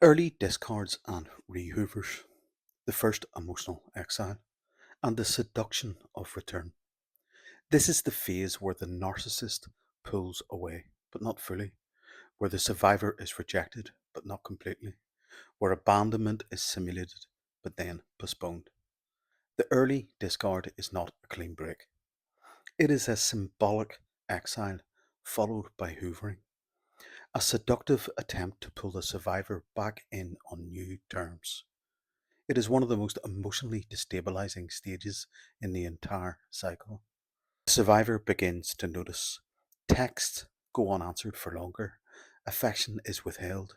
Early discards and rehoovers, the first emotional exile, and the seduction of return. This is the phase where the narcissist pulls away, but not fully, where the survivor is rejected, but not completely, where abandonment is simulated, but then postponed. The early discard is not a clean break. It is a symbolic exile followed by hoovering, a seductive attempt to pull the survivor back in on new terms. It is one of the most emotionally destabilizing stages in the entire cycle. The survivor begins to notice. Texts go unanswered for longer. Affection is withheld.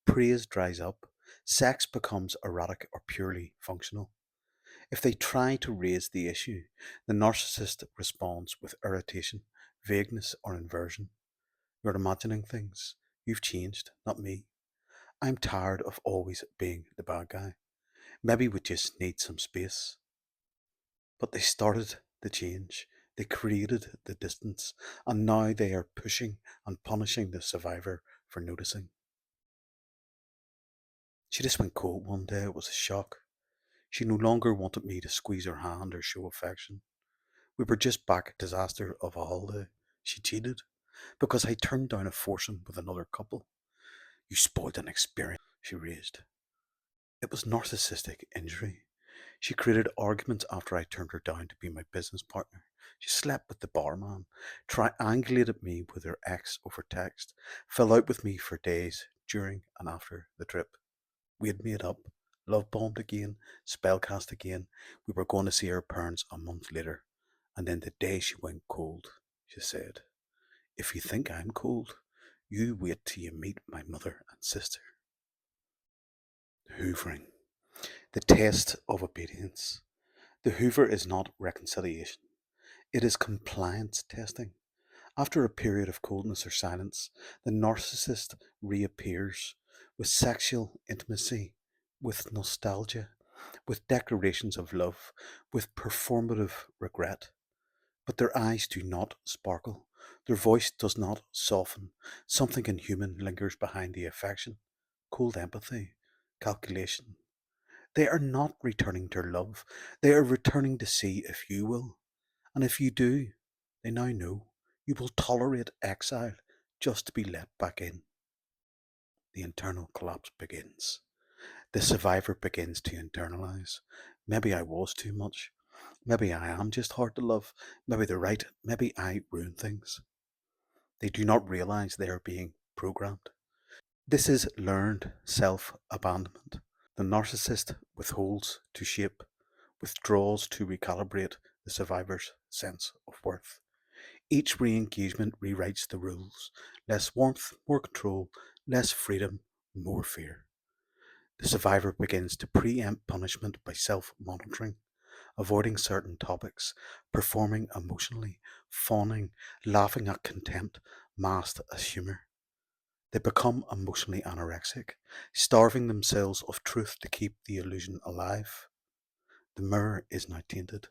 Praise dries up. Sex becomes erratic or purely functional. If they try to raise the issue, the narcissist responds with irritation, vagueness, or inversion. You're imagining things. You've changed, not me. I'm tired of always being the bad guy. Maybe we just need some space. But they started the change. They created the distance, and now they are pushing and punishing the survivor for noticing. She just went cold one day. It was a shock. She no longer wanted me to squeeze her hand or show affection. We were just back at disaster of a holiday. She cheated because I turned down a foursome with another couple. You spoiled an experience, she raged. It was narcissistic injury. She created arguments after I turned her down to be my business partner. She slept with the barman, triangulated me with her ex over text, fell out with me for days during and after the trip. We had made up, love bombed again, spellcast again. We were going to see her parents a month later. And then the day she went cold, she said, "If you think I'm cold, you wait till you meet my mother and sister." Hoovering. The test of obedience. The Hoover is not reconciliation, it is compliance testing. After a period of coldness or silence, the narcissist reappears with sexual intimacy, with nostalgia, with declarations of love, with performative regret. But their eyes do not sparkle, their voice does not soften. Something inhuman lingers behind the affection. Cold empathy, calculation. They are not returning their love, they are returning to see if you will. And if you do, they now know you will tolerate exile just to be let back in. The internal collapse begins. The survivor begins to internalize. Maybe I was too much. Maybe I am just hard to love. Maybe they're right. Maybe I ruin things. They do not realize they are being programmed. This is learned self abandonment. The narcissist withholds to shape, withdraws to recalibrate the survivor's sense of worth. Each re engagement rewrites the rules: less warmth, more control, less freedom, more fear. The survivor begins to preempt punishment by self monitoring, avoiding certain topics, performing emotionally, fawning, laughing at contempt masked as humour. They become emotionally anorexic, starving themselves of truth to keep the illusion alive. The mirror is now tainted.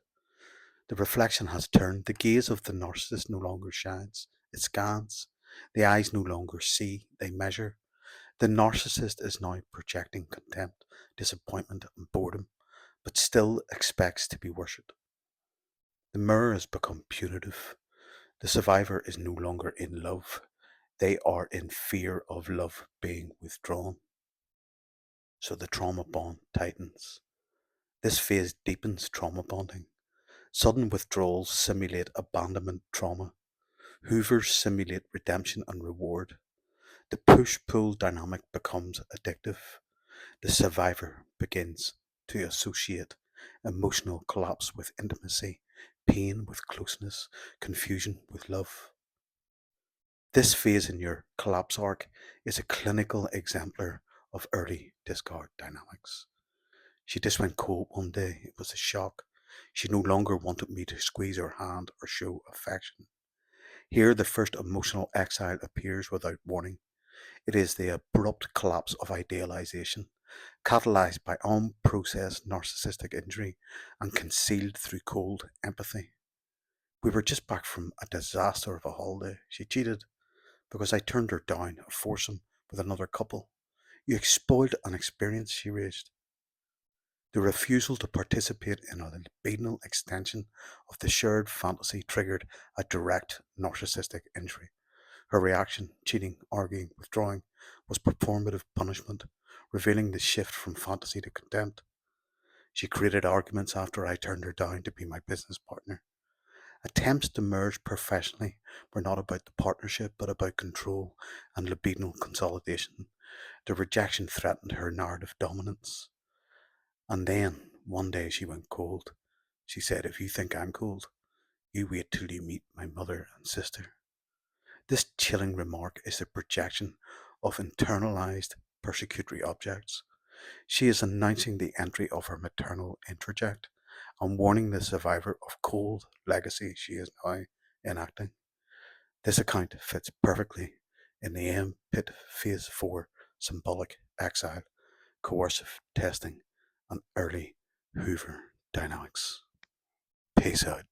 The reflection has turned. The gaze of the narcissist no longer shines, it scans. The eyes no longer see, they measure. The narcissist is now projecting contempt, disappointment, and boredom, but still expects to be worshipped. The mirror has become punitive. The survivor is no longer in love, they are in fear of love being withdrawn. So the trauma bond tightens. This phase deepens trauma bonding. Sudden withdrawals simulate abandonment trauma. Hoovers simulate redemption and reward. The push pull dynamic becomes addictive. The survivor begins to associate emotional collapse with intimacy, pain with closeness, confusion with love. This phase in your collapse arc is a clinical exemplar of early discard dynamics. She just went cold one day. It was a shock. She no longer wanted me to squeeze her hand or show affection. Here, the first emotional exile appears without warning. It is the abrupt collapse of idealization, catalyzed by unprocessed narcissistic injury and concealed through cold empathy. We were just back from a disaster of a holiday. She cheated because I turned her down a foursome with another couple. You spoiled an experience, she raged. The refusal to participate in a libidinal extension of the shared fantasy triggered a direct narcissistic injury. Her reaction, cheating, arguing, withdrawing, was performative punishment, revealing the shift from fantasy to contempt. She created arguments after I turned her down to be my business partner. Attempts to merge professionally were not about the partnership but about control and libidinal consolidation. The rejection threatened her narrative dominance. And then, one day, she went cold. She said, "If you think I'm cold, you wait till you meet my mother and sister." This chilling remark is the projection of internalized persecutory objects. She is announcing the entry of her maternal introject and warning the survivor of cold legacy she is now enacting. This account fits perfectly in the M Pit Phase 4 symbolic exile, coercive testing, and early Hoover dynamics. Peace out.